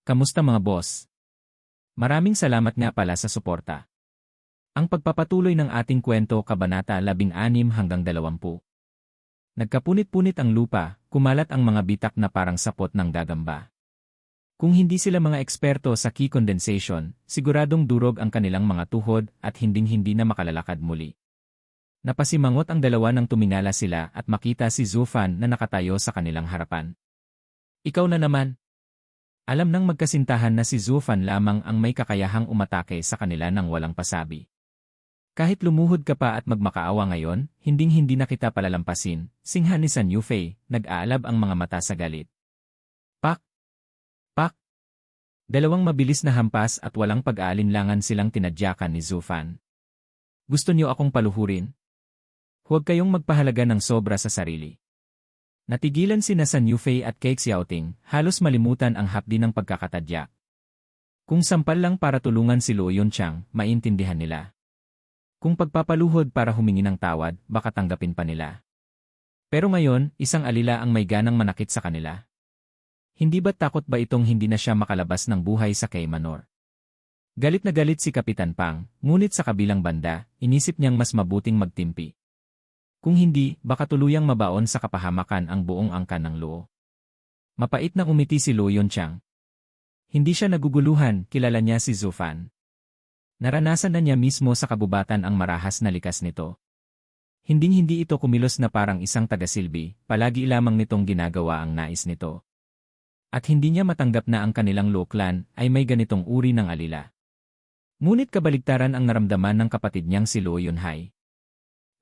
Kamusta mga boss? Maraming salamat nga pala sa suporta. Ang pagpapatuloy ng ating kwento kabanata 16 hanggang 20. Nagkapunit-punit ang lupa, kumalat ang mga bitak na parang sapot ng gagamba. Kung hindi sila mga eksperto sa key condensation, siguradong durog ang kanilang mga tuhod at hinding-hindi na makalalakad muli. Napasimangot ang dalawa nang tumingala sila at makita si Zufan na nakatayo sa kanilang harapan. Ikaw na naman. Alam ng magkasintahan na si Zufan lamang ang may kakayahang umatake sa kanila nang walang pasabi. Kahit lumuhod ka pa at magmakaawa ngayon, hinding-hindi na kita palalampasin, singhan ni San Yufei, nag-aalab ang mga mata sa galit. Pak! Pak! Dalawang mabilis na hampas at walang pag-aalinlangan silang tinadyakan ni Zufan. Gusto niyo akong paluhurin? Huwag kayong magpahalaga ng sobra sa sarili. Natigilan sina San Yufei at Cake Xiaoting, halos malimutan ang hapdi ng pagkakatadyak. Kung sampal lang para tulungan si Luo Yunchang, maintindihan nila. Kung pagpapaluhod para humingi ng tawad, baka tanggapin pa nila. Pero ngayon, isang alila ang may ganang manakit sa kanila. Hindi ba takot ba itong hindi na siya makalabas ng buhay sa kay Manor? Galit na galit si Kapitan Pang, ngunit sa kabilang banda, inisip niyang mas mabuting magtimpi. Kung hindi, baka tuluyang mabaon sa kapahamakan ang buong angkan ng Luo. Mapait na umiti si Luo Yunchang. Hindi siya naguguluhan, kilala niya si Zufan. Naranasan na niya mismo sa kabubatan ang marahas na likas nito. Hinding-hindi ito kumilos na parang isang tagasilbi, palagi lamang nitong ginagawa ang nais nito. At hindi niya matanggap na ang kanilang Luo clan ay may ganitong uri ng alila. Ngunit kabaligtaran ang naramdaman ng kapatid niyang si Luo Yunhai.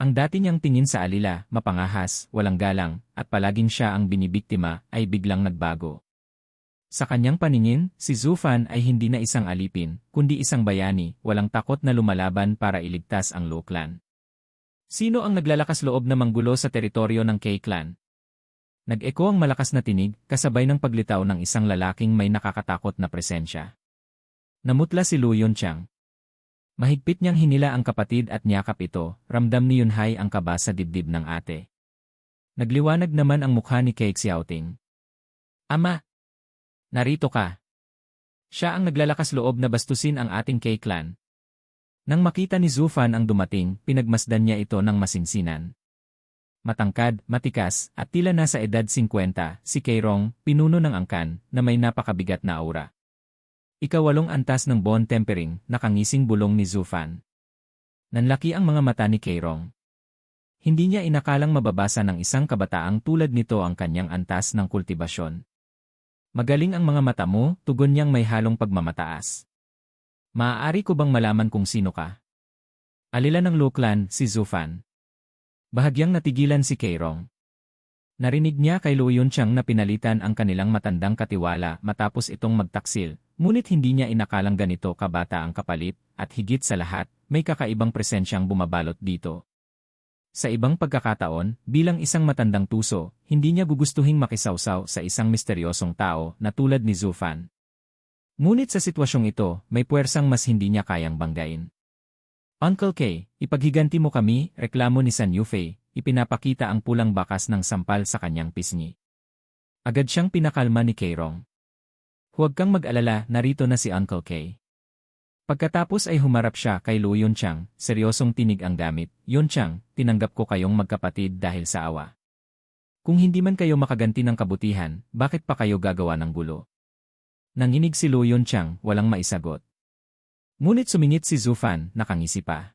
Ang dati niyang tingin sa alila, mapangahas, walang galang, at palaging siya ang binibiktima, ay biglang nagbago. Sa kanyang paningin, si Zufan ay hindi na isang alipin, kundi isang bayani, walang takot na lumalaban para iligtas ang Luo clan. Sino ang naglalakas loob na manggulo sa teritoryo ng K clan? Nag-eko ang malakas na tinig, kasabay ng paglitaw ng isang lalaking may nakakatakot na presensya. Namutla si Luo Yunchang. Mahigpit niyang hinila ang kapatid at niyakap ito, ramdam ni Yunhai ang kaba sa dibdib ng ate. Nagliwanag naman ang mukha ni Cake Xiaoting. Ama! Narito ka. Siya ang naglalakas loob na bastusin ang ating K clan. Nang makita ni Zufan ang dumating, pinagmasdan niya ito ng masinsinan. Matangkad, matikas, at tila nasa edad 50, si Keirong, pinuno ng angkan, na may napakabigat na aura. Ikawalong antas ng bone tempering, nakangising bulong ni Zufan. Nanlaki ang mga mata ni Keirong. Hindi niya inakalang mababasa ng isang kabataang tulad nito ang kanyang antas ng kultibasyon. Magaling ang mga mata mo, tugon niyang may halong pagmamataas. Maaari ko bang malaman kung sino ka? Alila ng Luo clan, si Zufan. Bahagyang natigilan si Keirong. Narinig niya kay Luo Yunchang na pinalitan ang kanilang matandang katiwala matapos itong magtaksil, ngunit hindi niya inakalang ganito kabata ang kapalit, at higit sa lahat, may kakaibang presensyang bumabalot dito. Sa ibang pagkakataon, bilang isang matandang tuso, hindi niya gugustuhing makisawsaw sa isang misteryosong tao na tulad ni Zufan. Ngunit sa sitwasyong ito, may puwersang mas hindi niya kayang banggain. Uncle K, ipaghiganti mo kami, reklamo ni San Yufei, ipinapakita ang pulang bakas ng sampal sa kanyang pisngi. Agad siyang pinakalma ni Keirong. Huwag kang mag-alala, narito na si Uncle K. Pagkatapos ay humarap siya kay Luo Yunchang, seryosong tinig ang gamit. Yunchang, tinanggap ko kayong magkapatid dahil sa awa. Kung hindi man kayo makaganti ng kabutihan, bakit pa kayo gagawa ng gulo? Nanginig si Luo Yunchang, walang maisagot. Ngunit sumingit si Zufan, nakangisi pa.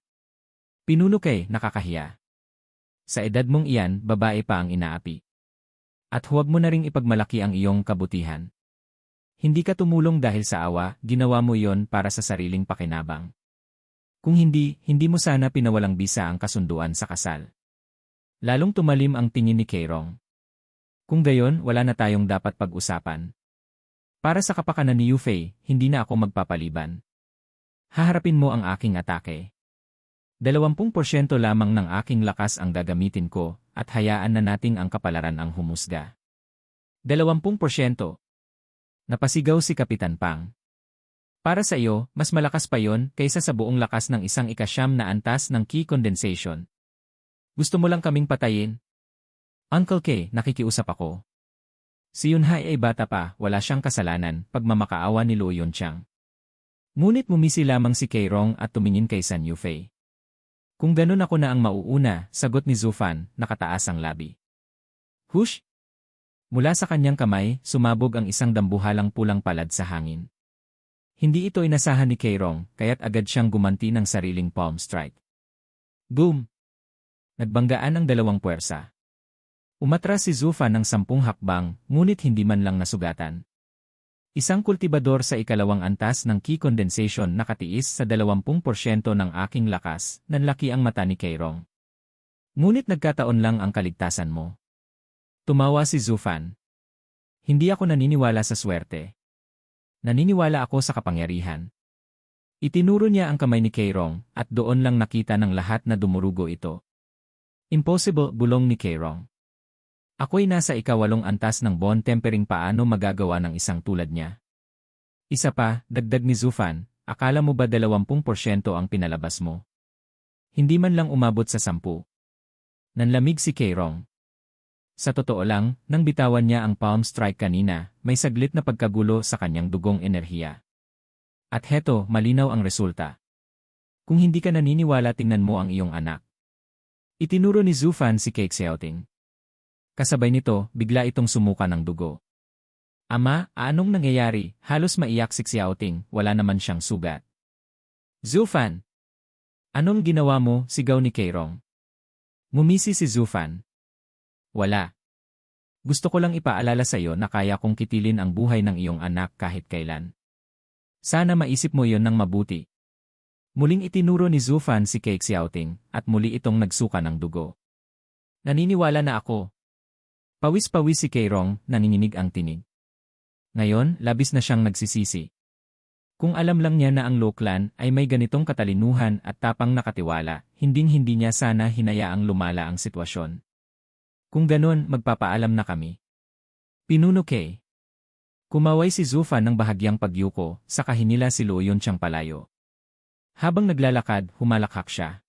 Pinuno kay, nakakahiya. Sa edad mong iyan, babae pa ang inaapi. At huwag mo na ring ipagmalaki ang iyong kabutihan. Hindi ka tumulong dahil sa awa, ginawa mo iyon para sa sariling pakinabang. Kung hindi, hindi mo sana pinawalang bisa ang kasunduan sa kasal. Lalong tumalim ang tingin ni Keirong. Kung gayon, wala na tayong dapat pag-usapan. Para sa kapakanan ni Yufei, hindi na ako magpapaliban. Haharapin mo ang aking atake. 20% lamang ng aking lakas ang gagamitin ko, at hayaan na nating ang kapalaran ang humusga. 20%. Napasigaw si Kapitan Pang. Para sa iyo, mas malakas pa yon kaysa sa buong lakas ng isang ikasyam na antas ng key condensation. Gusto mo lang kaming patayin? Uncle K, nakikiusap ako. Si Yunhai ay bata pa, wala siyang kasalanan, pagmamakaawa ni Luo Yunchang. Ngunit mumisi lamang si Keirong at tumingin kay San Yufei. Kung ganun ako na ang mauuna, sagot ni Zufan, nakataas ang labi. Hush! Mula sa kanyang kamay, sumabog ang isang dambuhalang pulang palad sa hangin. Hindi ito inasahan ni Keirong, kaya't agad siyang gumanti ng sariling palm strike. Boom! Nagbanggaan ang dalawang puwersa. Umatras si Zufan ng 10 hakbang, ngunit hindi man lang nasugatan. Isang kultibador sa ikalawang antas ng key condensation nakatiis sa 20% ng aking lakas, nanlaki ang mata ni Keirong. Ngunit nagkataon lang ang kaligtasan mo. Tumawa si Zufan. Hindi ako naniniwala sa swerte. Naniniwala ako sa kapangyarihan. Itinuro niya ang kamay ni Keirong, at doon lang nakita ng lahat na dumurugo ito. Impossible, bulong ni Keirong. Ako'y nasa ika-8 antas ng bone tempering, paano magagawa ng isang tulad niya? Isa pa, dagdag ni Zufan, akala mo ba 20% ang pinalabas mo? Hindi man lang umabot sa 10. Nanlamig si Keirong. Sa totoo lang, nang bitawan niya ang palm strike kanina, may saglit na pagkagulo sa kanyang dugong enerhiya. At heto, malinaw ang resulta. Kung hindi ka naniniwala, tingnan mo ang iyong anak. Itinuro ni Zufan si Cake Xiaoting. Kasabay nito, bigla itong sumuka ng dugo. Ama, anong nangyayari? Halos maiyak si Xiaoting, wala naman siyang sugat. Zufan! Anong ginawa mo? Sigaw ni Keirong. Ngumisi si Zufan. Wala. Gusto ko lang ipaalala sa iyo na kaya kong kitilin ang buhay ng iyong anak kahit kailan. Sana maisip mo iyon ng mabuti. Muling itinuro ni Zufan si Cake Xiaoting, at muli itong nagsuka ng dugo. Naniniwala na ako. Pawis-pawis si Keirong, nanginginig ang tinig. Ngayon, labis na siyang nagsisisi. Kung alam lang niya na ang Luo clan ay may ganitong katalinuhan at tapang nakatiwala, hinding-hindi niya sana hinayaang lumala ang sitwasyon. Kung ganun, magpapaalam na kami. Pinuno Kay. Kumaway si Zufan ng bahagyang pagyuko, saka hinila si Luo Yunchang palayo. Habang naglalakad, humalakhak siya.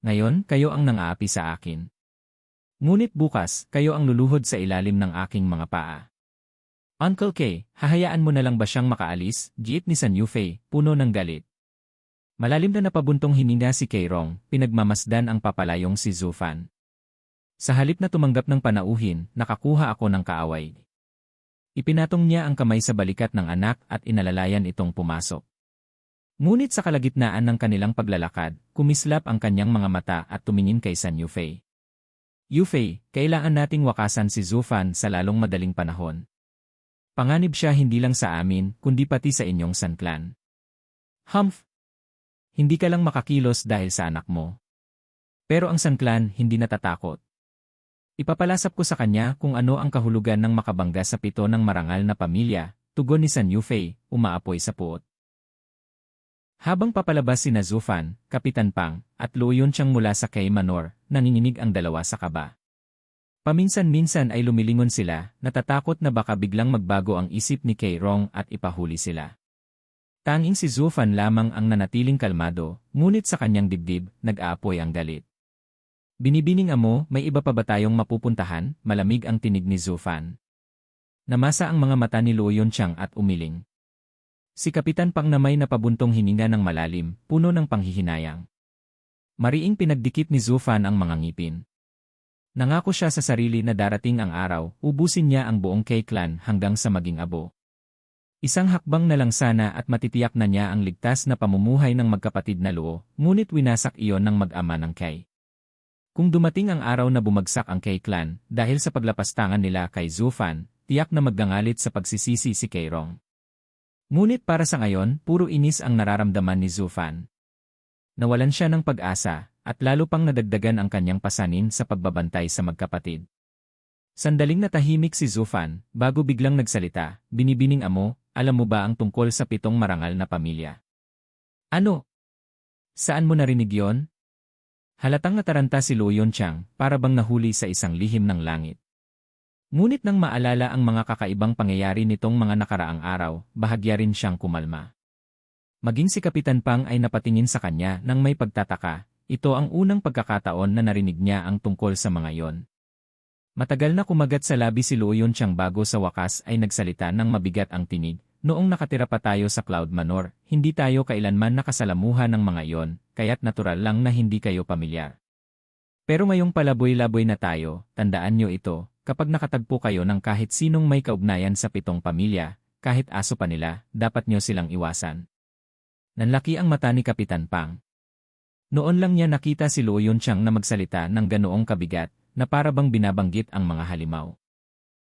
Ngayon, kayo ang nang-aapi sa akin. Ngunit bukas, kayo ang luluhod sa ilalim ng aking mga paa. Uncle K, hahayaan mo na lang ba siyang makaalis? Giit ni San Yufei, puno ng galit. Malalim na napabuntong hininga si Keirong, pinagmamasdan ang papalayong si Zufan. Sa halip na tumanggap ng panauhin, nakakuha ako ng kaaway. Ipinatong niya ang kamay sa balikat ng anak at inalalayan itong pumasok. Ngunit sa kalagitnaan ng kanilang paglalakad, kumislap ang kanyang mga mata at tumingin kay San Yufei. Yufei, kailangan nating wakasan si Zufan sa lalong madaling panahon. Panganib siya hindi lang sa amin, kundi pati sa inyong San Clan. Humph! Hindi ka lang makakilos dahil sa anak mo. Pero ang San Clan hindi natatakot. Ipapalasap ko sa kanya kung ano ang kahulugan ng makabangga sa 7 ng marangal na pamilya, tugon ni San Yufei, umaapoy sa puot. Habang papalabas sina Zufan, Kapitan Pang, at Luo Yunchang mula sa Kay Manor, nanginginig ang dalawa sa kaba. Paminsan-minsan ay lumilingon sila, natatakot na baka biglang magbago ang isip ni Keirong at ipahuli sila. Tanging si Zufan lamang ang nanatiling kalmado, ngunit sa kanyang dibdib, nag-aapoy ang galit. Binibining amo, may iba pa ba tayong mapupuntahan? Malamig ang tinig ni Zufan. Namasa ang mga mata ni Luo Yunchang at umiling. Si Kapitan Pang na may napabuntong hininga ng malalim, puno ng panghihinayang. Mariing pinagdikit ni Zufan ang mga ngipin. Nangako siya sa sarili na darating ang araw, ubusin niya ang buong Kay clan hanggang sa maging abo. Isang hakbang na lang sana at matitiyak na niya ang ligtas na pamumuhay ng magkapatid na Luo, ngunit winasak iyon ng mag-ama ng Kay. Kung dumating ang araw na bumagsak ang Kay clan, dahil sa paglapastangan nila kay Zufan, tiyak na maggangalit sa pagsisisi si Keirong. Ngunit para sa ngayon, puro inis ang nararamdaman ni Zufan. Nawalan siya ng pag-asa, at lalo pang nadagdagan ang kanyang pasanin sa pagbabantay sa magkapatid. Sandaling natahimik si Zufan, bago biglang nagsalita, binibining amo, alam mo ba ang tungkol sa 7 marangal na pamilya? Ano? Saan mo narinig yon? Halatang nataranta si Luo Yunchang, para bang nahuli sa isang lihim ng langit. Ngunit nang maalala ang mga kakaibang pangyayari nitong mga nakaraang araw, bahagya rin siyang kumalma. Maging si Kapitan Pang ay napatingin sa kanya nang may pagtataka, ito ang unang pagkakataon na narinig niya ang tungkol sa mga yon. Matagal na kumagat sa labi si Luo Yunchang bago sa wakas ay nagsalita ng mabigat ang tinig. Noong nakatira pa tayo sa Cloud Manor, hindi tayo kailanman nakasalamuhan ng mga iyon, kaya't natural lang na hindi kayo pamilyar. Pero ngayong palaboy-laboy na tayo, tandaan nyo ito, kapag nakatagpo kayo ng kahit sinong may kaugnayan sa 7 pamilya, kahit aso pa nila, dapat nyo silang iwasan. Nanlaki ang mata ni Kapitan Pang. Noon lang niya nakita si Luo Yunchang na magsalita ng ganoong kabigat, na para bang binabanggit ang mga halimaw.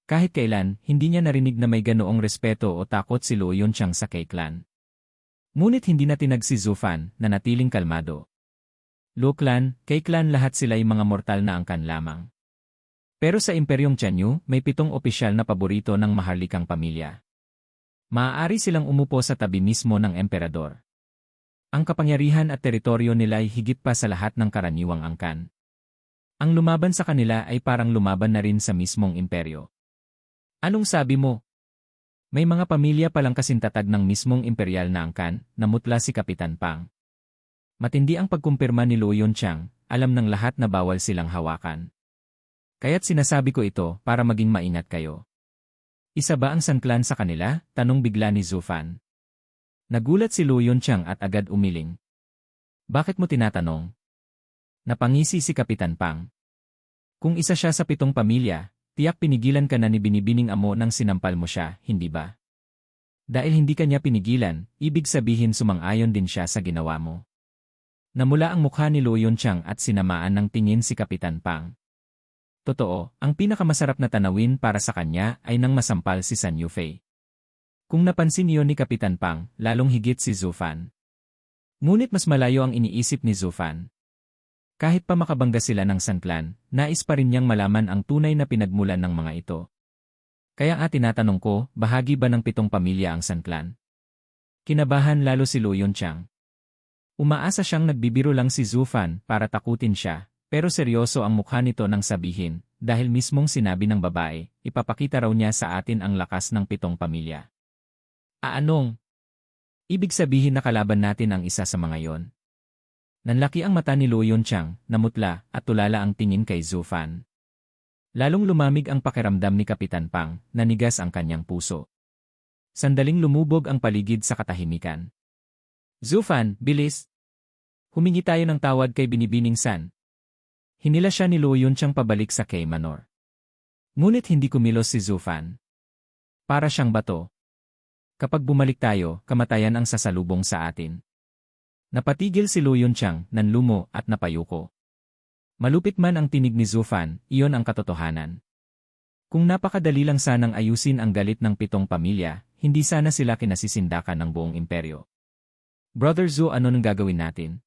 Kahit kailan, hindi niya narinig na may ganoong respeto o takot si Luo Yunchang sa K-clan. Ngunit hindi na tinag si Zufan, na natiling kalmado. Luo clan, K-clan lahat sila'y mga mortal na angkan lamang. Pero sa Imperyong Tianyu, may 7 opisyal na paborito ng maharlikang pamilya. Maaari silang umupo sa tabi mismo ng emperador. Ang kapangyarihan at teritoryo nila'y higit pa sa lahat ng karaniwang angkan. Ang lumaban sa kanila ay parang lumaban na rin sa mismong imperyo. Anong sabi mo? May mga pamilya palang kasintatag ng mismong imperial na angkan, namutla si Kapitan Pang. Matindi ang pagkumpirma ni Luo Yunchang, alam ng lahat na bawal silang hawakan. Kaya't sinasabi ko ito para maging maingat kayo. Isa ba ang Sun Clan sa kanila? Tanong bigla ni Zufan. Nagulat si Luo Yunchang at agad umiling. Bakit mo tinatanong? Napangisi si Kapitan Pang. Kung isa siya sa 7 pamilya, tiyak pinigilan ka na ni Binibining Amo nang sinampal mo siya, hindi ba? Dahil hindi ka niya pinigilan, ibig sabihin sumang-ayon din siya sa ginawa mo. Namula ang mukha ni Luo Yunchang at sinamaan ng tingin si Kapitan Pang. Totoo, ang pinakamasarap na tanawin para sa kanya ay nang masampal si San Yufei. Kung napansin iyon ni Kapitan Pang, lalong higit si Zufan. Ngunit mas malayo ang iniisip ni Zufan. Kahit pa makabangga sila ng Sun Clan, nais pa rin niyang malaman ang tunay na pinagmulan ng mga ito. Kaya nga tinatanong ko, bahagi ba ng 7 pamilya ang Sun Clan? Kinabahan lalo si Luo Yunchang. Umaasa siyang nagbibiro lang si Zufan para takutin siya, pero seryoso ang mukha nito nang sabihin, dahil mismong sinabi ng babae, ipapakita raw niya sa atin ang lakas ng 7 pamilya. Anong? Ibig sabihin na kalaban natin ang isa sa mga yon. Nanlaki ang mata ni Luo Yunchang, namutla, at tulala ang tingin kay Zufan. Lalong lumamig ang pakiramdam ni Kapitan Pang, nanigas ang kanyang puso. Sandaling lumubog ang paligid sa katahimikan. Zufan, bilis! Humingi tayo ng tawad kay Binibining San. Hinila siya ni Luo Yunchang pabalik sa K Manor. Ngunit hindi kumilos si Zufan. Para siyang bato. Kapag bumalik tayo, kamatayan ang sasalubong sa atin. Napatigil si Luo Yunchang, nanlumo at napayuko. Malupit man ang tinig ni Zufan, iyon ang katotohanan. Kung napakadali lang sanang ayusin ang galit ng 7 pamilya, hindi sana sila kinasisindakan ng buong imperyo. Brother Zhu, ano nang gagawin natin?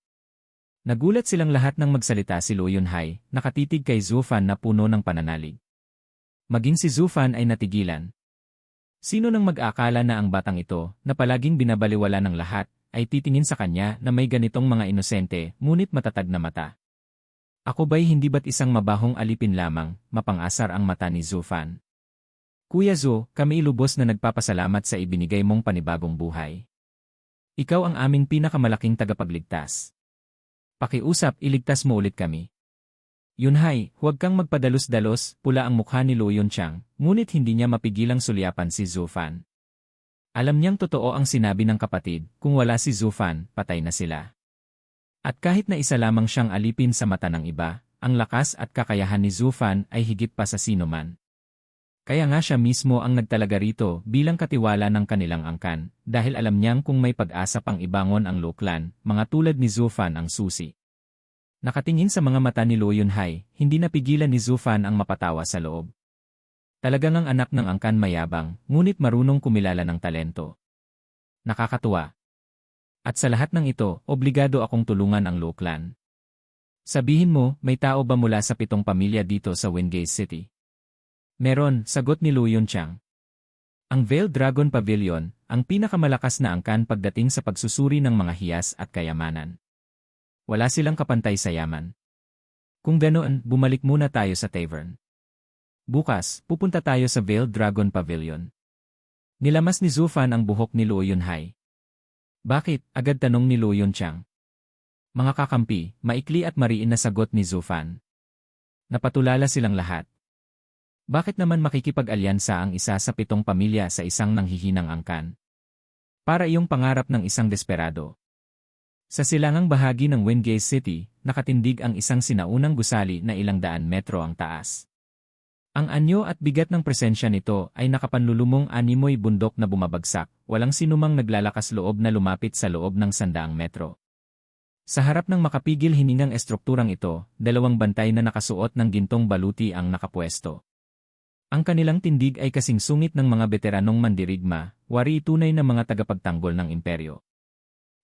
Nagulat silang lahat nang magsalita si Luo Yunhai, nakatitig kay Zufan na puno ng pananalig. Maging si Zufan ay natigilan. Sino nang mag-akala na ang batang ito, na palaging binabaliwala ng lahat, ay titingin sa kanya na may ganitong mga inosente, ngunit matatag na mata. Ako ba'y hindi ba't isang mabahong alipin lamang, mapang-asar ang mata ni Zufan. Kuya Zhu, kami lubos na nagpapasalamat sa ibinigay mong panibagong buhay. Ikaw ang aming pinakamalaking tagapagligtas. Pakiusap, iligtas mo ulit kami. Yunhai, huwag kang magpadalos-dalos, pula ang mukha ni Luo Yunchang, ngunit hindi niya mapigilang sulyapan si Zufan. Alam niyang totoo ang sinabi ng kapatid, kung wala si Zufan, patay na sila. At kahit na isa lamang siyang alipin sa mata ng iba, ang lakas at kakayahan ni Zufan ay higit pa sa sino man. Kaya nga siya mismo ang nagtalaga rito bilang katiwala ng kanilang angkan, dahil alam niyang kung may pag-asa pang ibangon ang Luo Clan, mga tulad ni Zufan ang susi. Nakatingin sa mga mata ni Luo Yunhai, hindi napigilan ni Zufan ang mapatawa sa loob. Talagang ang anak ng angkan mayabang, ngunit marunong kumilala ng talento. Nakakatuwa. At sa lahat ng ito, obligado akong tulungan ang Luo Clan. Sabihin mo, may tao ba mula sa 7 pamilya dito sa Wingate City? Meron, sagot ni Luo Yunchang. Ang Veiled Dragon Pavilion, ang pinakamalakas na angkan pagdating sa pagsusuri ng mga hiyas at kayamanan. Wala silang kapantay sa yaman. Kung ganoon, bumalik muna tayo sa tavern. Bukas, pupunta tayo sa Veiled Dragon Pavilion. Nilamas ni Zufan ang buhok ni Luo Yunhai. Bakit? Agad tanong ni Luo Yunchang. Mga kakampi, maikli at mariin na sagot ni Zufan. Napatulala silang lahat. Bakit naman makikipag-alyansa ang isa sa 7 pamilya sa isang nanghihinang angkan? Para iyong pangarap ng isang desperado. Sa silangang bahagi ng Wingate City, nakatindig ang isang sinaunang gusali na ilang daan metro ang taas. Ang anyo at bigat ng presensya nito ay nakapanlulumong animoy bundok na bumabagsak, walang sinumang naglalakas loob na lumapit sa loob ng 100 metro. Sa harap ng makapigil hiningang estrukturang ito, 2 bantay na nakasuot ng gintong baluti ang nakapwesto. Ang kanilang tindig ay kasing sungit ng mga veteranong mandirigma, wari tunay na mga tagapagtanggol ng imperyo.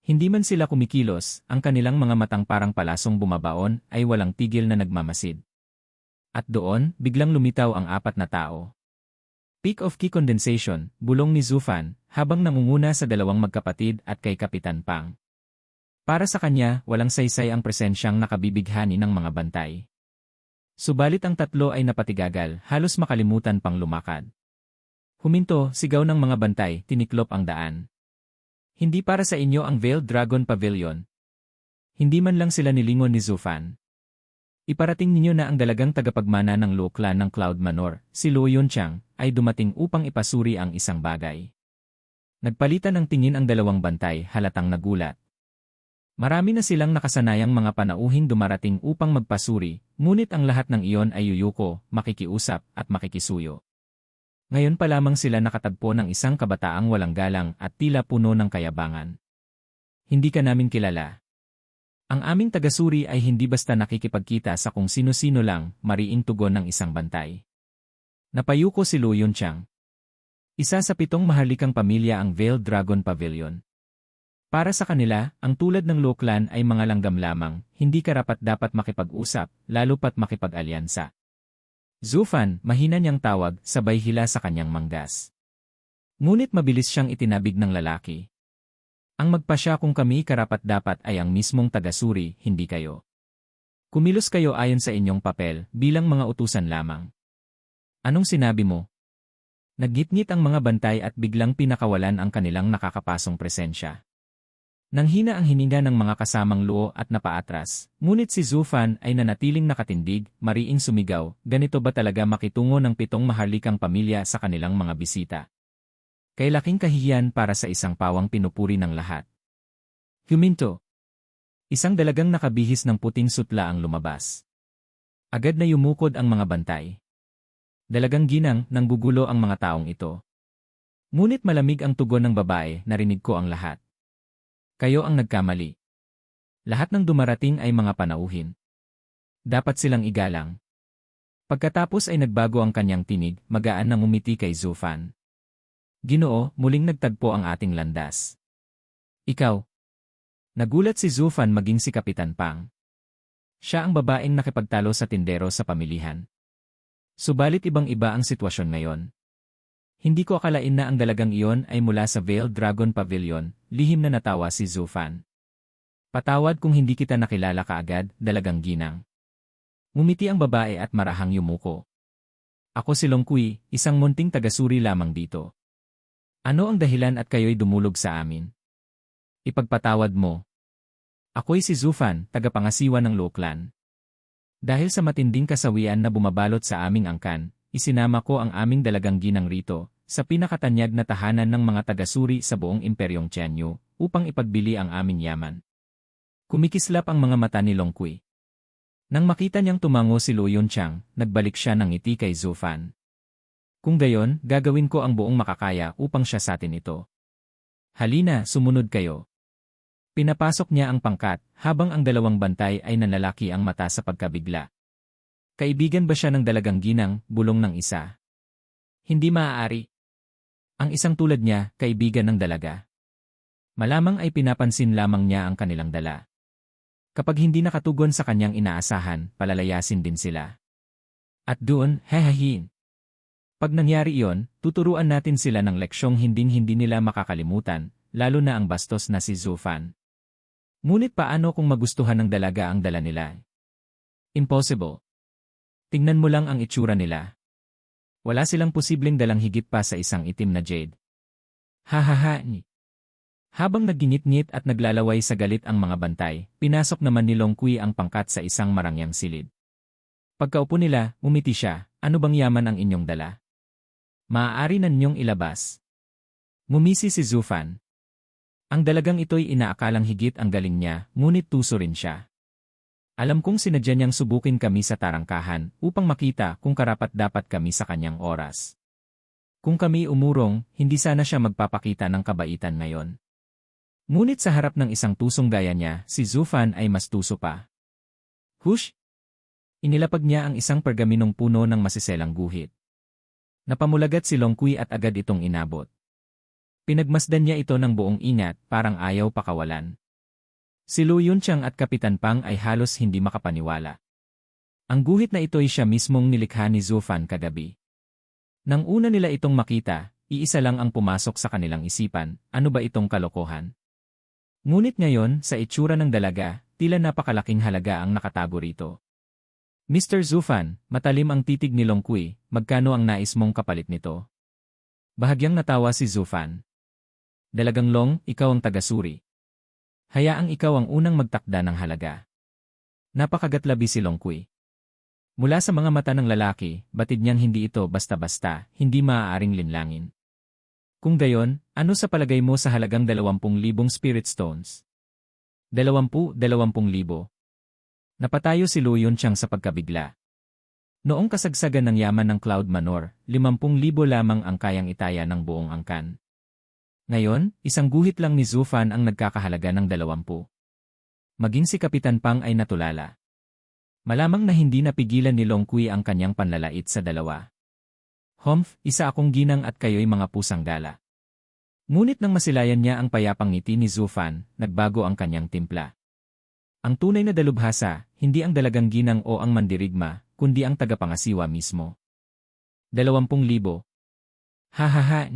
Hindi man sila kumikilos, ang kanilang mga matang parang palasong bumabaon ay walang tigil na nagmamasid. At doon, biglang lumitaw ang 4 na tao. Peak of key condensation, bulong ni Zufan, habang nangunguna sa 2 magkapatid at kay Kapitan Pang. Para sa kanya, walang saysay ang presensyang nakabibighani ng mga bantay. Subalit ang 3 ay napatigagal, halos makalimutan pang lumakad. Huminto, sigaw ng mga bantay, tiniklop ang daan. Hindi para sa inyo ang Veiled Dragon Pavilion. Hindi man lang sila nilingon ni Zufan. Iparating ninyo na ang dalagang tagapagmana ng Luo Clan ng Cloud Manor, si Luo Yunchang, ay dumating upang ipasuri ang isang bagay. Nagpalitan ng tingin ang 2 bantay, halatang nagulat. Marami na silang nakasanayang mga panauhing dumarating upang magpasuri, ngunit ang lahat ng iyon ay yuyuko, makikiusap, at makikisuyo. Ngayon pa lamang sila nakatagpo ng isang kabataang walang galang at tila puno ng kayabangan. Hindi ka namin kilala. Ang aming tagasuri ay hindi basta nakikipagkita sa kung sino-sino lang, mariing tugon ng isang bantay. Napayuko si Luo Yunchang. Isa sa 7 maharlikang pamilya ang Veiled Dragon Pavilion. Para sa kanila, ang tulad ng Luo Clan ay mga langgam lamang, hindi karapat-dapat makipag-usap, lalo pat makipag-alyansa. Zufan, mahina niyang tawag, sabay hila sa kanyang manggas. Ngunit mabilis siyang itinabig ng lalaki. Ang magpasya kung kami karapat-dapat ay ang mismong tagasuri, hindi kayo. Kumilos kayo ayon sa inyong papel, bilang mga utusan lamang. Anong sinabi mo? Naggitngit ang mga bantay at biglang pinakawalan ang kanilang nakakapasong presensya. Nanghina ang hininga ng mga kasamang Luo at napaatras, ngunit si Zufan ay nanatiling nakatindig, mariing sumigaw, ganito ba talaga makitungo ng 7 maharlikang pamilya sa kanilang mga bisita? Kay laking kahihiyan para sa isang pawang pinupuri ng lahat. Huminto. Isang dalagang nakabihis ng puting sutla ang lumabas. Agad na yumukod ang mga bantay. Dalagang ginang, nang gugulo ang mga taong ito. Ngunit malamig ang tugon ng babae, narinig ko ang lahat. Kayo ang nagkamali. Lahat ng dumarating ay mga panauhin. Dapat silang igalang. Pagkatapos ay nagbago ang kanyang tinig, magaan na ngumiti kay Zufan. Ginoo, muling nagtagpo ang ating landas. Ikaw. Nagulat si Zufan maging si Kapitan Pang. Siya ang babaeng nakipagtalo sa tindero sa pamilihan. Subalit ibang-iba ang sitwasyon ngayon. Hindi ko akalain na ang dalagang iyon ay mula sa Veiled Dragon Pavilion, lihim na natawa si Zufan. Patawad kung hindi kita nakilala kaagad, dalagang ginang. Ngumiti ang babae at marahang yumuko. Ako si Long Kui, isang munting tagasuri lamang dito. Ano ang dahilan at kayo'y dumulog sa amin? Ipagpatawad mo. Ako'y si Zufan, tagapangasiwa ng Luo Clan. Dahil sa matinding kasawian na bumabalot sa aming angkan, isinama ko ang aming dalagang ginang rito, sa pinakatanyag na tahanan ng mga tagasuri sa buong imperyong Tianyu, upang ipagbili ang aming yaman. Kumikislap ang mga mata ni Long Kui. Nang makita niyang tumango si Luo Yunchang, nagbalik siya ng ngiti kay Zufan. Kung gayon, gagawin ko ang buong makakaya upang siya satin ito. Halina, sumunod kayo. Pinapasok niya ang pangkat, habang ang 2 bantay ay nanlalaki ang mata sa pagkabigla. Kaibigan ba siya ng dalagang ginang, bulong ng isa? Hindi maaari. Ang isang tulad niya, kaibigan ng dalaga. Malamang ay pinapansin lamang niya ang kanilang dala. Kapag hindi nakatugon sa kanyang inaasahan, palalayasin din sila. At doon, hehehin. Pag nangyari iyon, tuturuan natin sila ng leksyong hinding-hindi nila makakalimutan, lalo na ang bastos na si Zufan. Ngunit paano kung magustuhan ng dalaga ang dala nila? Impossible. Tingnan mo lang ang itsura nila. Wala silang posibleng dalang higit pa sa isang itim na jade. Hahaha. Habang nagingit-ngit at naglalaway sa galit ang mga bantay, pinasok naman ni Long Kui ang pangkat sa isang marangyang silid. Pagkaupo nila, umiti siya, ano bang yaman ang inyong dala? Maaari na ninyong ilabas. Ngumisi si Zufan. Ang dalagang ito'y inaakalang higit ang galing niya, ngunit tuso rin siya. Alam kong sinadya niyang subukin kami sa tarangkahan upang makita kung karapat-dapat kami sa kanyang oras. Kung kami umurong, hindi sana siya magpapakita ng kabaitan ngayon. Ngunit sa harap ng isang tusong gaya niya, si Zufan ay mas tuso pa. Hush! Inilapag niya ang isang pergaminong puno ng masiselang guhit. Napamulagat si Long Kui at agad itong inabot. Pinagmasdan niya ito ng buong ingat, parang ayaw pakawalan. Si Lu Yunchang at Kapitan Pang ay halos hindi makapaniwala. Ang guhit na ito'y siya mismong nilikha ni Zufan kagabi. Nang una nila itong makita, iisa lang ang pumasok sa kanilang isipan, ano ba itong kalokohan? Ngunit ngayon, sa itsura ng dalaga, tila napakalaking halaga ang nakatago rito. Mr. Zufan, matalim ang titig ni Long Kui, magkano ang nais mong kapalit nito? Bahagyang natawa si Zufan. Dalagang Long, ikaw ang tagasuri. Hayaang ikaw ang unang magtakda ng halaga. Napakagatlabi si Long Kui. Mula sa mga mata ng lalaki, batid niyang hindi ito basta-basta, hindi maaaring linlangin. Kung gayon, ano sa palagay mo sa halagang 20,000 spirit stones? 20,000. Napatayo si Lu Yunchang sa pagkabigla. Noong kasagsagan ng yaman ng Cloud Manor, 50,000 lamang ang kayang itaya ng buong angkan. Ngayon, isang guhit lang ni Zufan ang nagkakahalaga ng 20. Maging si Kapitan Pang ay natulala. Malamang na hindi napigilan ni Long Kui ang kanyang panlalait sa dalawa. Humph, isa akong ginang at kayo'y mga pusang gala. Ngunit nang masilayan niya ang payapang ngiti ni Zufan, nagbago ang kanyang timpla. Ang tunay na dalubhasa, hindi ang dalagang ginang o ang mandirigma, kundi ang tagapangasiwa mismo. 20,000. Hahaha.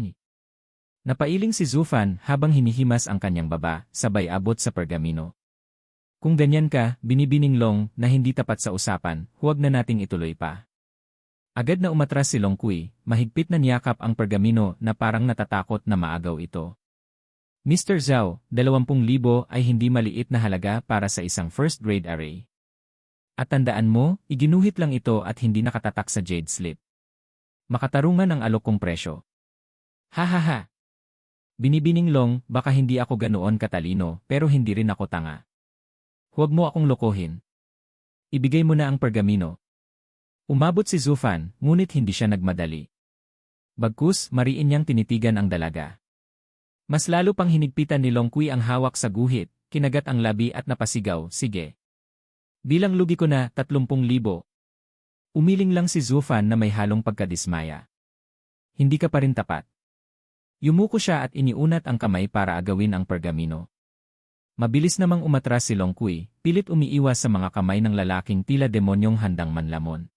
Napailing si Zufan habang hinihimas ang kanyang baba, sabay abot sa pergamino. Kung ganyan ka, binibining Long, na hindi tapat sa usapan, huwag na nating ituloy pa. Agad na umatras si Long Kui, mahigpit na niyakap ang pergamino na parang natatakot na maagaw ito. Mr. Zhao, 20,000 ay hindi maliit na halaga para sa isang first-grade array. At tandaan mo, iginuhit lang ito at hindi nakatatak sa jade slip. Makatarungan ang alok kong presyo. Hahaha! Binibining Long, baka hindi ako ganoon katalino pero hindi rin ako tanga. Huwag mo akong lokohin. Ibigay mo na ang pergamino. Umabot si Zufan, ngunit hindi siya nagmadali. Bagkus, mariin niyang tinitigan ang dalaga. Mas lalo pang hinigpitan ni Long Kui ang hawak sa guhit, kinagat ang labi at napasigaw, sige. Bilang lugi ko na, 30,000. Umiling lang si Zufan na may halong pagkadismaya. Hindi ka pa rin tapat. Yumuko siya at iniunat ang kamay para agawin ang pergamino. Mabilis namang umatras si Long Kui, pilit umiiwas sa mga kamay ng lalaking tila demonyong handang manlamon.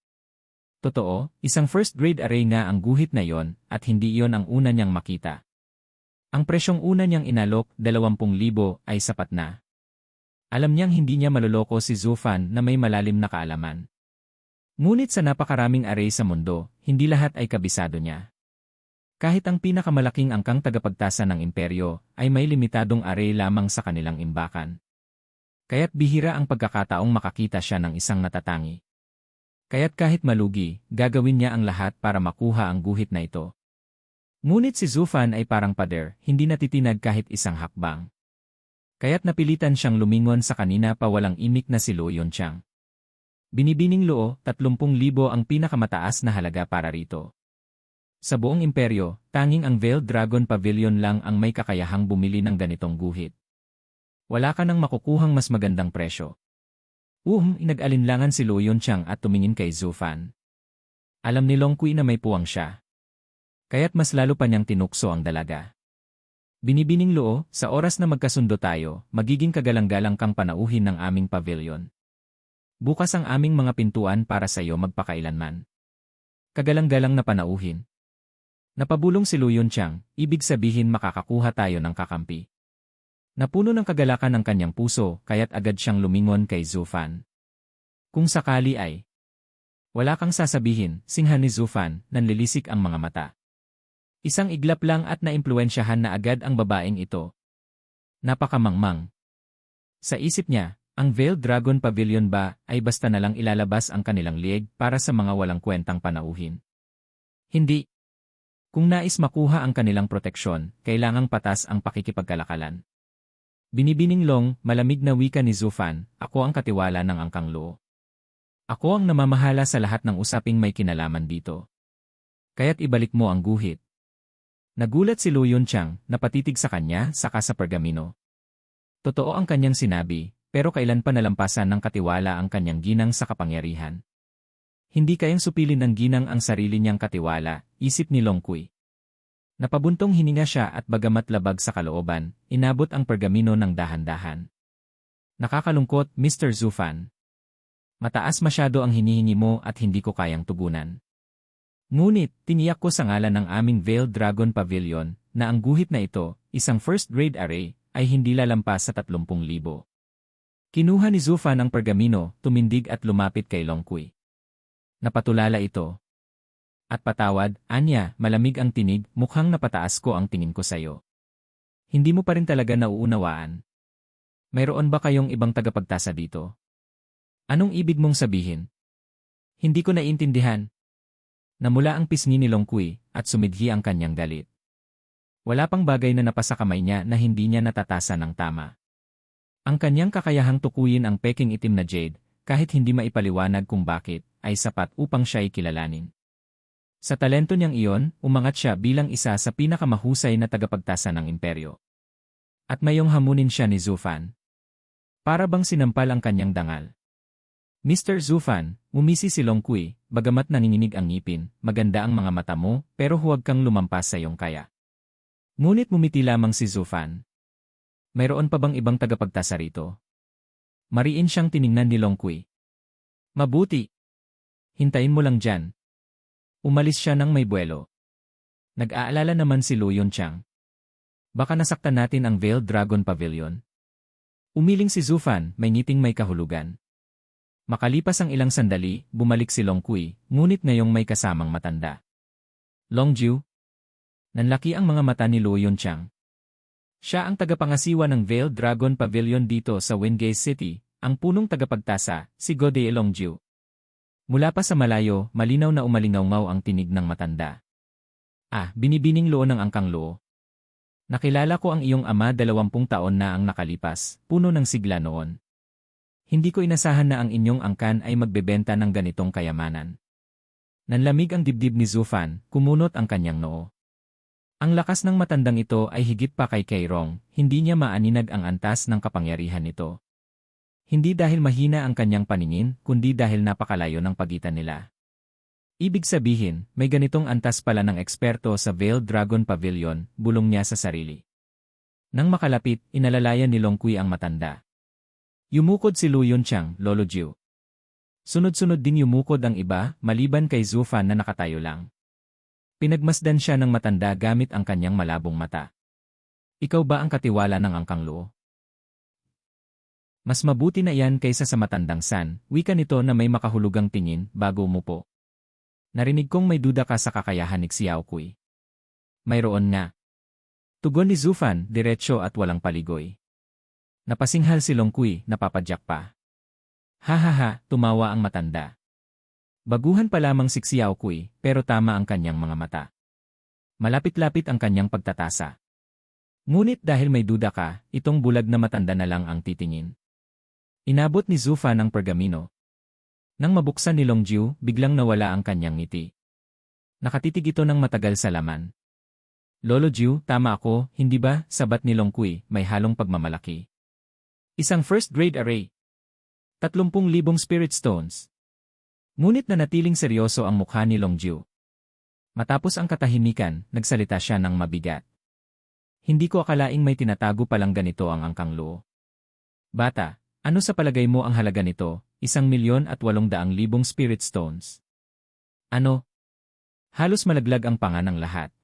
Totoo, isang first-grade array nga ang guhit na yon at hindi iyon ang una niyang makita. Ang presyong una niyang inalok, 20,000, ay sapat na. Alam niyang hindi niya maloloko si Zufan na may malalim na kaalaman. Ngunit sa napakaraming array sa mundo, hindi lahat ay kabisado niya. Kahit ang pinakamalaking angkang tagapagtasa ng imperyo, ay may limitadong array lamang sa kanilang imbakan. Kaya't bihira ang pagkakataong makakita siya ng isang natatangi. Kaya't kahit malugi, gagawin niya ang lahat para makuha ang guhit na ito. Ngunit si Zufan ay parang pader, hindi natitinag kahit isang hakbang. Kaya't napilitan siyang lumingon sa kanina pa walang imik na si Lu Yunchang. Binibining Luo, 30,000 ang pinakamataas na halaga para rito. Sa buong imperyo, tanging ang Veiled Dragon Pavilion lang ang may kakayahang bumili ng ganitong guhit. Wala ka nang makukuhang mas magandang presyo. Inag-alinlangan si Lu Yunchang at tumingin kay Zufan. Alam ni Long Kui na may puwang siya. Kaya't mas lalo pa niyang tinukso ang dalaga. Binibining Luo, sa oras na magkasundo tayo, magiging kagalang-galang kang panauhin ng aming pavilion. Bukas ang aming mga pintuan para sa iyo magpakailanman. Kagalang-galang na panauhin. Napabulong si Lu Yunchang, ibig sabihin makakakuha tayo ng kakampi. Napuno ng kagalakan ang kanyang puso, kaya't agad siyang lumingon kay Zufan. Kung sakali ay, wala kang sasabihin, singha ni Zufan, nanlilisik ang mga mata. Isang iglap lang at naimpluwensyahan na agad ang babaeng ito. Napakamangmang. Sa isip niya, Ang Veiled Dragon Pavilion ba ay basta na lang ilalabas ang kanilang lieg para sa mga walang kwentang panauhin? Hindi. Kung nais makuha ang kanilang proteksyon, kailangang patas ang pakikipagkalakalan. Binibining Long, malamig na wika ni Zufan, ako ang katiwala ng Angkang Luo. Ako ang namamahala sa lahat ng usaping may kinalaman dito. Kaya't ibalik mo ang guhit. Nagulat si Lu Yunchang, napatitig sa kanya, saka sa pergamino. Totoo ang kanyang sinabi, pero kailan pa nalampasan ng katiwala ang kanyang ginang sa kapangyarihan? Hindi kayang supilin ng ginang ang sarili niyang katiwala, isip ni Long Kui. Napabuntong hininga siya at bagamat labag sa kalooban, inabot ang pergamino ng dahan-dahan. Nakakalungkot, Mr. Zufan. Mataas masyado ang hinihingi mo at hindi ko kayang tugunan. Ngunit, tiniyak ko sa ngalan ng aming Veiled Dragon Pavilion na ang guhit na ito, isang first-grade array, ay hindi lalampas sa 30,000. Kinuha ni Zufan ang pergamino, tumindig at lumapit kay Long Kui. Napatulala ito. At patawad, anya, malamig ang tinig, mukhang napataas ko ang tingin ko sa'yo. Hindi mo pa rin talaga nauunawaan. Mayroon ba kayong ibang tagapagtasa dito? Anong ibig mong sabihin? Hindi ko naiintindihan. Namula ang pisngi ni Long Kui, at sumidhi ang kanyang galit. Wala pang bagay na napasa kamay niya na hindi niya natatasa ng tama. Ang kanyang kakayahang tukuyin ang peking itim na jade, kahit hindi maipaliwanag kung bakit, ay sapat upang siya'y kilalanin. Sa talento niyang iyon, umangat siya bilang isa sa pinakamahusay na tagapagtasa ng imperyo. At mayong hamunin siya ni Zufan. Para bang sinampal ang kanyang dangal. Mr. Zufan, umisi si Long Kui, bagamat nanginginig ang ngipin, maganda ang mga mata mo, pero huwag kang lumampas sa iyong kaya. Ngunit mumiti lamang si Zufan. Mayroon pa bang ibang tagapagtasa rito? Mariin siyang tiningnan ni Long Kui. Mabuti. Hintayin mo lang dyan. Umalis siya nang may buwelo. Nag-aalala naman si Lu Yunchang. Baka nasaktan natin ang Veiled Dragon Pavilion. Umiling si Zufan, may ngiting may kahulugan. Makalipas ang ilang sandali, bumalik si Long Kui, ngunit ngayong may kasamang matanda. Longju. Nanlaki ang mga mata ni Lu Yunchang. Siya ang tagapangasiwa ng Veiled Dragon Pavilion dito sa Wingate City, ang punong tagapagtasa, si Godey Longju. Mula pa sa malayo, malinaw na umalingaw-ngaw ang tinig ng matanda. Binibining Luo ng Angkang Luo. Nakilala ko ang iyong ama 20 taon na ang nakalipas, puno ng sigla noon. Hindi ko inasahan na ang inyong angkan ay magbebenta ng ganitong kayamanan. Nanlamig ang dibdib ni Zufan, kumunot ang kanyang noo. Ang lakas ng matandang ito ay higit pa kay Kairong, hindi niya maaninag ang antas ng kapangyarihan nito. Hindi dahil mahina ang kanyang paningin, kundi dahil napakalayo ng pagitan nila. Ibig sabihin, may ganitong antas pala ng eksperto sa Veiled Dragon Pavilion, bulong niya sa sarili. Nang makalapit, inalalayan ni Long Kui ang matanda. Yumukod si Lu Yunchang, Lolo Jiu. Sunod-sunod din yumukod ang iba, maliban kay Zufan na nakatayo lang. Pinagmasdan siya ng matanda gamit ang kanyang malabong mata. Ikaw ba ang katiwala ng Angkang Luo? Mas mabuti na iyan kaysa sa matandang San, wika nito na may makahulugang tingin, bago umupo. Narinig kong may duda ka sa kakayahan ni Xiao Kui. Mayroon nga. Tugon ni Zufan, diretsyo at walang paligoy. Napasinghal si Long Kui, napapadyak pa. Ha, tumawa ang matanda. Baguhan pa lamang si Xiao Kui, pero tama ang kanyang mga mata. Malapit-lapit ang kanyang pagtatasa. Ngunit dahil may duda ka, itong bulag na matanda na lang ang titingin. Inabot ni Zufan ang pergamino. Nang mabuksan ni Longju, biglang nawala ang kanyang ngiti. Nakatitig ito ng matagal sa laman. Lolo Jiu, tama ako, hindi ba, sabat ni Long Kui, may halong pagmamalaki. Isang first-grade array. 30,000 spirit stones. Ngunit nanatiling seryoso ang mukha ni Longju. Matapos ang katahimikan, nagsalita siya ng mabigat. Hindi ko akalaing may tinatago palang ganito ang Angkang Luo. Bata, ano sa palagay mo ang halaga nito? 1,800,000 spirit stones. Ano? Halos malaglag ang panga ng lahat.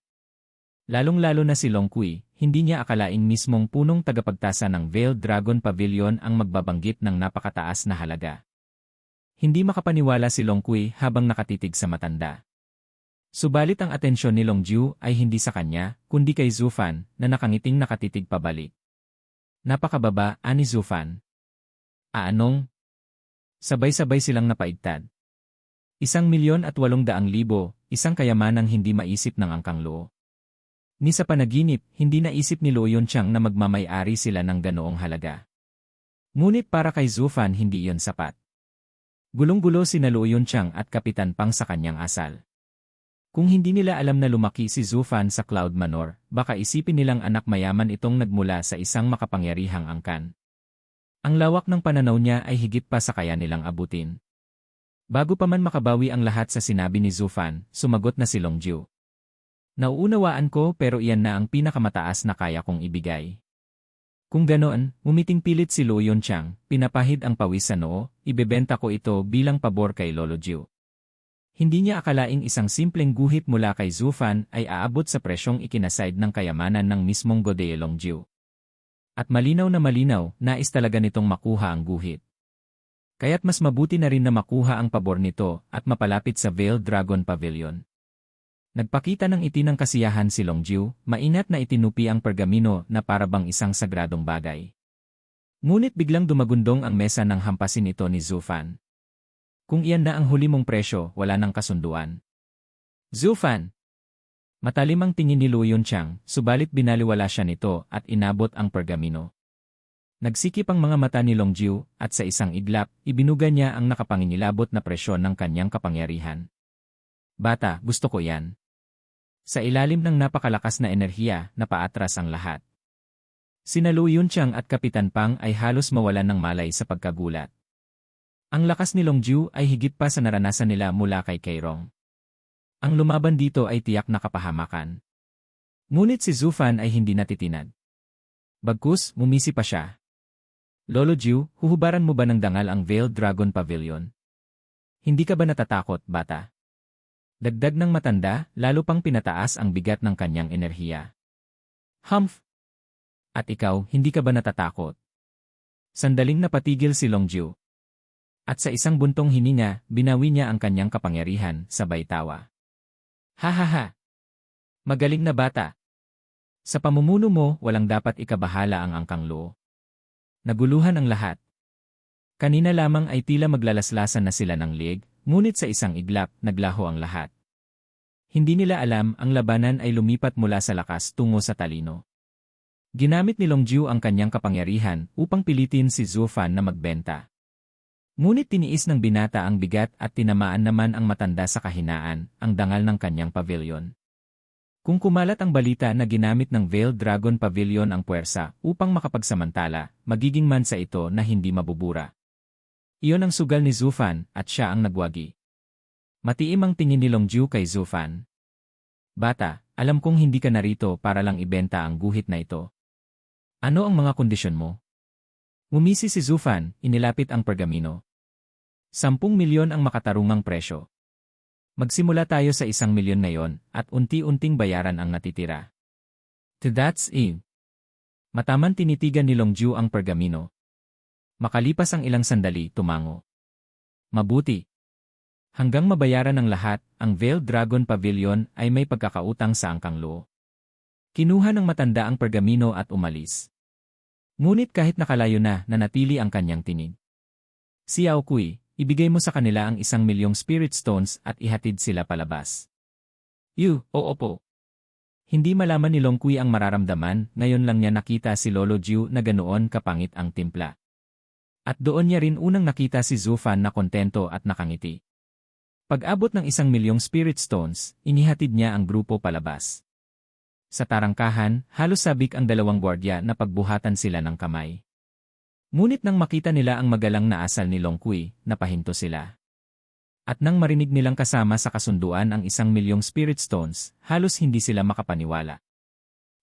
Lalong-lalo na si Long Kui, hindi niya akalaing mismong punong tagapagtasa ng Veiled Dragon Pavilion ang magbabanggit ng napakataas na halaga. Hindi makapaniwala si Long Kui habang nakatitig sa matanda. Subalit ang atensyon ni Longju ay hindi sa kanya, kundi kay Zufan na nakangiting nakatitig pabalik. Napakababa, ani Zufan. Aanong? Sabay-sabay silang napaigtad. 1,800,000, isang kayamanang hindi maisip ng Angkang Luo. Ni sa panaginip, hindi naisip ni Luo Yunqiang na magmamay-ari sila ng ganoong halaga. Ngunit para kay Zhu Fan hindi iyon sapat. Gulong-gulo sina Luo Yunqiang at Kapitan Pang sa kanyang asal. Kung hindi nila alam na lumaki si Zhu Fan sa Cloud Manor, baka isipin nilang anak mayaman itong nagmula sa isang makapangyarihang angkan. Ang lawak ng pananaw niya ay higit pa sa kaya nilang abutin. Bago pa man makabawi ang lahat sa sinabi ni Zhu Fan, sumagot na si Long Jiu. Nauunawaan ko pero iyan na ang pinakamataas na kaya kong ibigay. Kung ganoon, umiting pilit si Luo Yunqiang, pinapahid ang pawis sa noo, ibebenta ko ito bilang pabor kay Lolo Jiu. Hindi niya akalaing isang simpleng guhit mula kay Zhu Fan ay aabot sa presyong ikinasaid ng kayamanan ng mismong Gode Long Jiu. At malinaw, nais talaga nitong makuha ang guhit. Kaya't mas mabuti na rin na makuha ang pabor nito at mapalapit sa Veiled Dragon Pavilion. Nagpakita ng itinang kasiyahan si Long Jiu, mainat na itinupi ang pergamino na parabang isang sagradong bagay. Ngunit biglang dumagundong ang mesa nang hampasin ito ni Zhu Fan. Kung iyan na ang huli mong presyo, wala nang kasunduan. Zhu Fan! Matalim ang tingin ni Luo Yunqiang, subalit binaliwala siya nito at inabot ang pergamino. Nagsikip ang mga mata ni Long Jiu at sa isang iglap, ibinuga niya ang nakapangingilabot na presyon ng kanyang kapangyarihan. Bata, gusto ko yan. Sa ilalim ng napakalakas na enerhiya, napaatras ang lahat. Sina Luo Yunqiang at Kapitan Pang ay halos mawalan ng malay sa pagkagulat. Ang lakas ni Long Jiu ay higit pa sa naranasan nila mula kay Kairong. Ang lumaban dito ay tiyak na kapahamakan. Ngunit si Zhu Fan ay hindi natitinag. Bagkus, mumisi pa siya. Lolo Jiu, huhubaran mo ba ng dangal ang Veiled Dragon Pavilion? Hindi ka ba natatakot, bata? Dagdag ng matanda, lalo pang pinataas ang bigat ng kanyang enerhiya. Humph! At ikaw, hindi ka ba natatakot? Sandaling napatigil si Long Jiu. At sa isang buntong hininga, binawi niya ang kanyang kapangyarihan, sabay tawa. Ha ha ha! Magaling na bata! Sa pamumuno mo, walang dapat ikabahala ang Angkang Luo. Naguluhan ang lahat. Kanina lamang ay tila maglalaslasan na sila ng liig, ngunit sa isang iglap, naglaho ang lahat. Hindi nila alam ang labanan ay lumipat mula sa lakas tungo sa talino. Ginamit ni Long Jiu ang kanyang kapangyarihan upang pilitin si Zhu Fan na magbenta. Ngunit tiniis ng binata ang bigat at tinamaan naman ang matanda sa kahinaan, ang dangal ng kanyang pavilion. Kung kumalat ang balita na ginamit ng Veiled Dragon Pavilion ang puwersa upang makapagsamantala, magiging mansa ito na hindi mabubura. Iyon ang sugal ni Zhu Fan at siya ang nagwagi. Matiim ang tingin ni Long Jiu kay Zhu Fan. Bata, alam kong hindi ka narito para lang ibenta ang guhit na ito. Ano ang mga kondisyon mo? Ngumisi si Zhu Fan, inilapit ang pergamino. 10,000,000 ang makatarungang presyo. Magsimula tayo sa 1,000,000 ngayon at unti-unting bayaran ang natitira. That's it. Mataman tinitigan ni Long Jiu ang pergamino. Makalipas ang ilang sandali, tumango. Mabuti. Hanggang mabayaran ng lahat, ang Veiled Dragon Pavilion ay may pagkakautang sa Angkang Luo. Kinuha ng matanda ang pergamino at umalis. Ngunit kahit nakalayo na, nanatili ang kanyang tinig. Si Yao Kui, ibigay mo sa kanila ang 1,000,000 spirit stones at ihatid sila palabas. Oo po. Hindi malaman ni Long Kui ang mararamdaman, ngayon lang niya nakita si Lolo Jiu na ganoon kapangit ang timpla. At doon niya rin unang nakita si Zhu Fan na kontento at nakangiti. Pag-abot ng 1,000,000 spirit stones, inihatid niya ang grupo palabas. Sa tarangkahan, halos sabik ang dalawang gwardiya na pagbuhatan sila ng kamay. Ngunit nang makita nila ang magalang na asal ni Long Kui, napahinto sila. At nang marinig nilang kasama sa kasunduan ang 1,000,000 spirit stones, halos hindi sila makapaniwala.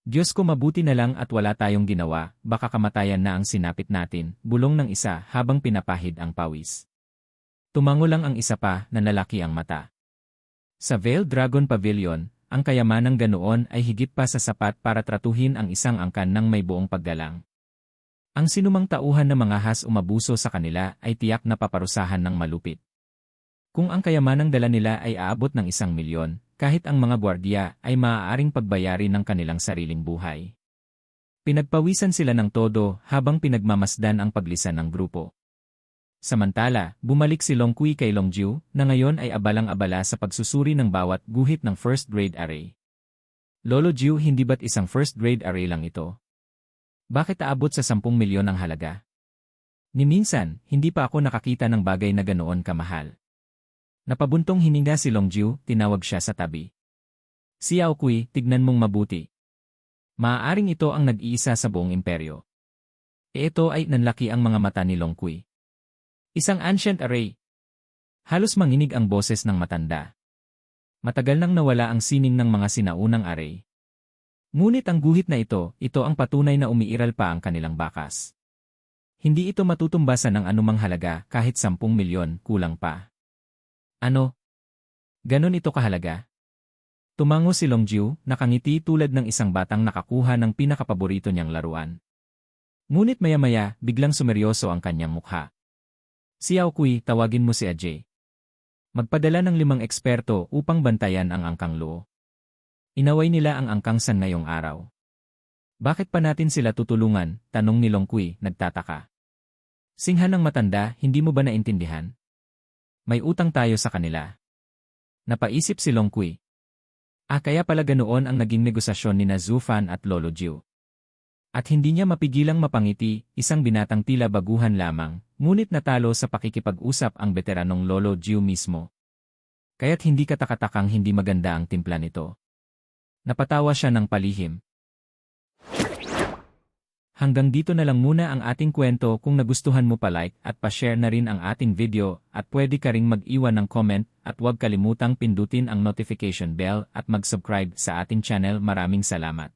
Diyos ko, mabuti na lang at wala tayong ginawa, baka kamatayan na ang sinapit natin, bulong ng isa habang pinapahid ang pawis. Tumango lang ang isa pa na lalaki ang mata. Sa Veiled Dragon Pavilion, ang kayamanang ganoon ay higit pa sa sapat para tratuhin ang isang angkan ng may buong paggalang. Ang sinumang tauhan na mangahas umabuso sa kanila ay tiyak na paparusahan ng malupit. Kung ang kayamanang dala nila ay aabot ng 1,000,000, kahit ang mga gwardiya ay maaaring pagbayari ng kanilang sariling buhay. Pinagpawisan sila ng todo habang pinagmamasdan ang paglisan ng grupo. Samantala, bumalik si Long Kui kay Long Jiu na ngayon ay abalang-abala sa pagsusuri ng bawat guhit ng first-grade array. Lolo Jiu, hindi ba't isang first-grade array lang ito? Bakit aabot sa 10 milyon ang halaga? Ni minsan, hindi pa ako nakakita ng bagay na ganoon kamahal. Napabuntong hininga si Long Jiu, tinawag siya sa tabi. Xiao Kui, tignan mong mabuti. Maaaring ito ang nag-iisa sa buong imperyo. Ito ay nanlaki ang mga mata ni Long Kui. Isang ancient array. Halos manginig ang boses ng matanda. Matagal nang nawala ang sining ng mga sinaunang array. Ngunit ang guhit na ito ang patunay na umiiral pa ang kanilang bakas. Hindi ito matutumbasan ng anumang halaga kahit 10 milyon, kulang pa. Ano? Ganon ito kahalaga? Tumango si Long Jiu, nakangiti tulad ng isang batang nakakuha ng pinakapaborito niyang laruan. Ngunit maya-maya, biglang sumeryoso ang kanyang mukha. Xiao Kui, tawagin mo si Ajay. Magpadala ng 5 eksperto upang bantayan ang Angkang Luo. Inaway nila ang Angkang San ngayong araw. Bakit pa natin sila tutulungan? Tanong ni Long Kui, nagtataka. Singha ng matanda, hindi mo ba naintindihan? May utang tayo sa kanila. Napaisip si Long Kui. Kaya pala ganoon ang naging negosasyon ni Zhu Fan at Lolo Jiu. At hindi niya mapigilang mapangiti, isang binatang tila baguhan lamang, ngunit natalo sa pakikipag-usap ang veteranong Lolo Jiu mismo. Kaya't hindi katakatakang hindi maganda ang timpla nito. Napatawa siya ng palihim. Hanggang dito na lang muna ang ating kwento. Kung nagustuhan mo pa-like at pa-share na rin ang ating video at pwede ka ring mag-iwan ng comment at huwag kalimutang pindutin ang notification bell at mag-subscribe sa ating channel. Maraming salamat.